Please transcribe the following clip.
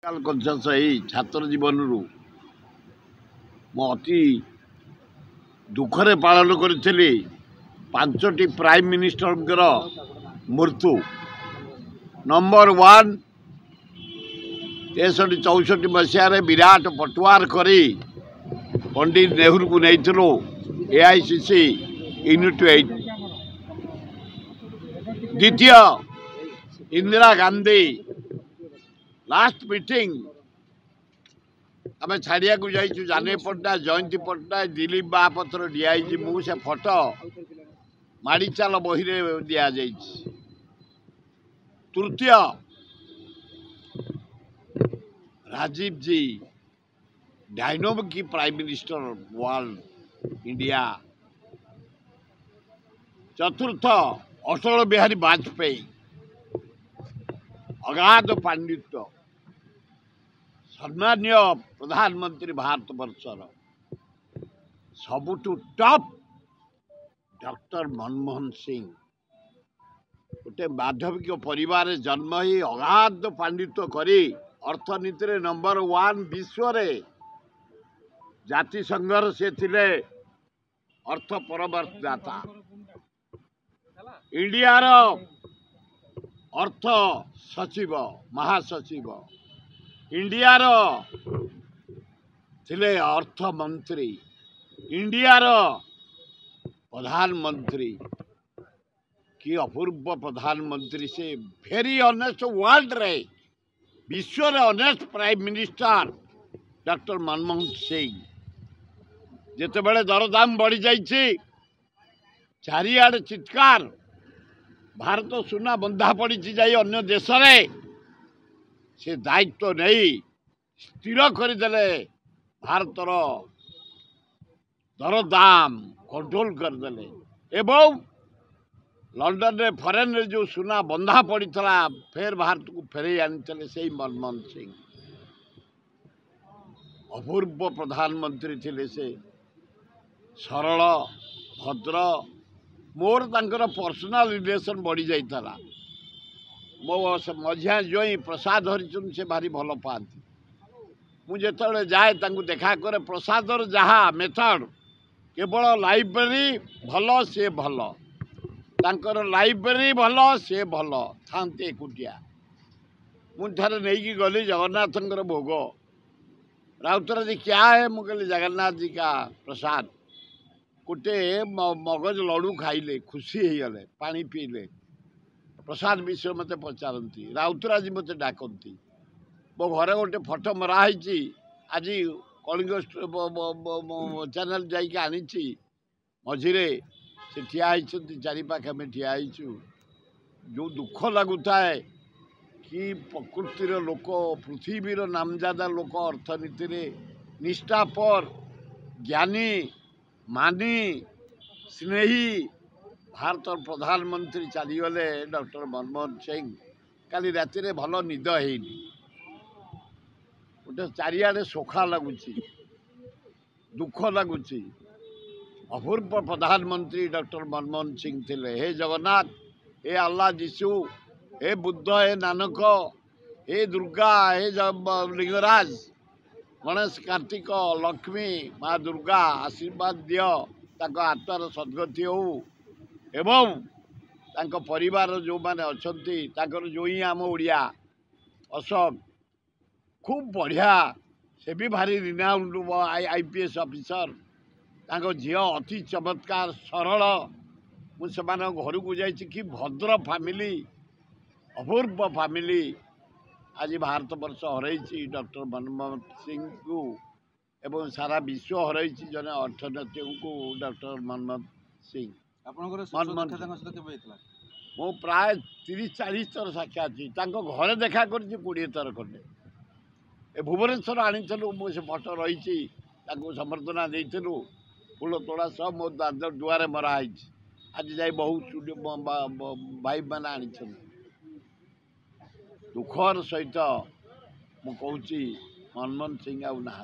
छात्र जीवन रु अति दुखरे पालन करी 5टी प्राइम मिनिस्टर मृत्यु। नंबर 1 63-64 मसीह विराट पटवार करी पंडित नेहरू को नहीं एआईसीसी यूनिट 8। द्वितीय इंदिरा गांधी लास्ट मीटिंग आम छाड़िया को जाइए जाने पट्टनायक जयंती पट्टनायक दिलीप महापत्र डीआईजी मुझे फोटो माड़ीचाल बही दि जाए। तृतीय राजीव जी डायनोमिक प्राइम मिनिस्टर वर्ल्ड इंडिया। चतुर्थ अटल बिहारी वाजपेयी अगाध पांडित्य सम्मान्य प्रधानमंत्री भारत वर्षर सबुठु टॉप डॉक्टर मनमोहन सिंह गोटे माध्यमिक परिवार जन्म ही अगाध पांडित्य करी अर्थनीति रे नंबर 1 विश्व रे जाति संघर से थिले अर्थ परवर्तदाता। इंडिया रो अर्थ सचिव महासचिव इंडिया रो थिले अर्थ मंत्री इंडिया रो प्रधानमंत्री कि अपूर्व प्रधानमंत्री से वेरी ऑनेस्ट वर्ल्ड रे विश्व रे honest prime minister doctor Manmohan Singh. जिते बड़े दरदाम बढ़ी जाइए चारिआडे चित्कार भारत सुना बंधा पड़ी जाई अन्य देश रे से दायित्व नहीं स्थिर करदे भारतर दरदाम कंट्रोल करदे एवं लंडन रे फॉरेन रे जो सुना बंधा पड़ी फिर भारत को फेरे आनी से मनमोहन सिंह अपूर्व प्रधानमंत्री थिले से सरल भद्र मोर तांकर पर्सनल रिलेशन बढ़ी जाइला। मो मझिया जोई प्रसाद हरिचंद से भारी भल पाती मुझे जाए देखा करे प्रसादर जहा मेथड केवल लाइब्रेरी भल से भल तांकर लाइब्रेरी भल से भल थांते एकुटिया मुझे नहीं गली जगन्नाथ भोग राउतर जी क्या है मुझे जगन्नाथ जी का प्रसाद गोटे मगज लड़ू खाइले खुशी हो गले पानी पीले प्रसाद विषय मत पचारती राउतरा जी मत डाकती मो घर गोटे फोटो मराही आज कलिंग चैनल जाइए आनी मझिरे से ठिया चारिपाखे आम ठिया जो दुख लगुता है कि प्रकृतिर लोक पृथ्वीर नामजादा लोक अर्थनीति रे निष्ठापर ज्ञानी मानी स्नेही भारत प्रधानमंत्री चलीगले डॉक्टर मनमोहन सिंह। काली राति रे भल निद हैनी गोटे चारिआडे शोखा लगुच दुख लगुच। अपूर्व प्रधानमंत्री डॉक्टर मनमोहन सिंह थिले। हे जगन्नाथ हे अल्लाह जीशु हे बुद्ध हे नानक हे दुर्गा हे लिंगराज गणेश कार्तिक लक्ष्मी माँ दुर्गा आशीर्वाद दियो ताको आत्मार सद्गति हो एवं तांको परिवार जो माने अछंती ताकर जो ही आम ओडिया अशोक खूब बढ़िया से भी भारी रिनाउंड आईपीएस ऑफिसर तांको झियो अति चमत्कार सरल मुझे घर को जाइए कि भद्र फैमिली अपूर्व फैमिली आज भारत वर्ष हरई डॉक्टर मनमोहन सिंह को एवं सारा विश्व हरई जने अर्थनीति को डॉक्टर मनमोहन सिंह। मो प्राय 30-40 थर साक्षात घरे देखा कर 20 थर खंडे ए भुवनेश्वर आनीलु मुझे फोटो रही संबर्धना देलु फूल तोड़ा सब मो दुआरे मराई आज जाए बहुत भाई मैंने आनी दुखर सहित मुझे मनमोहन सिंह आउ ना।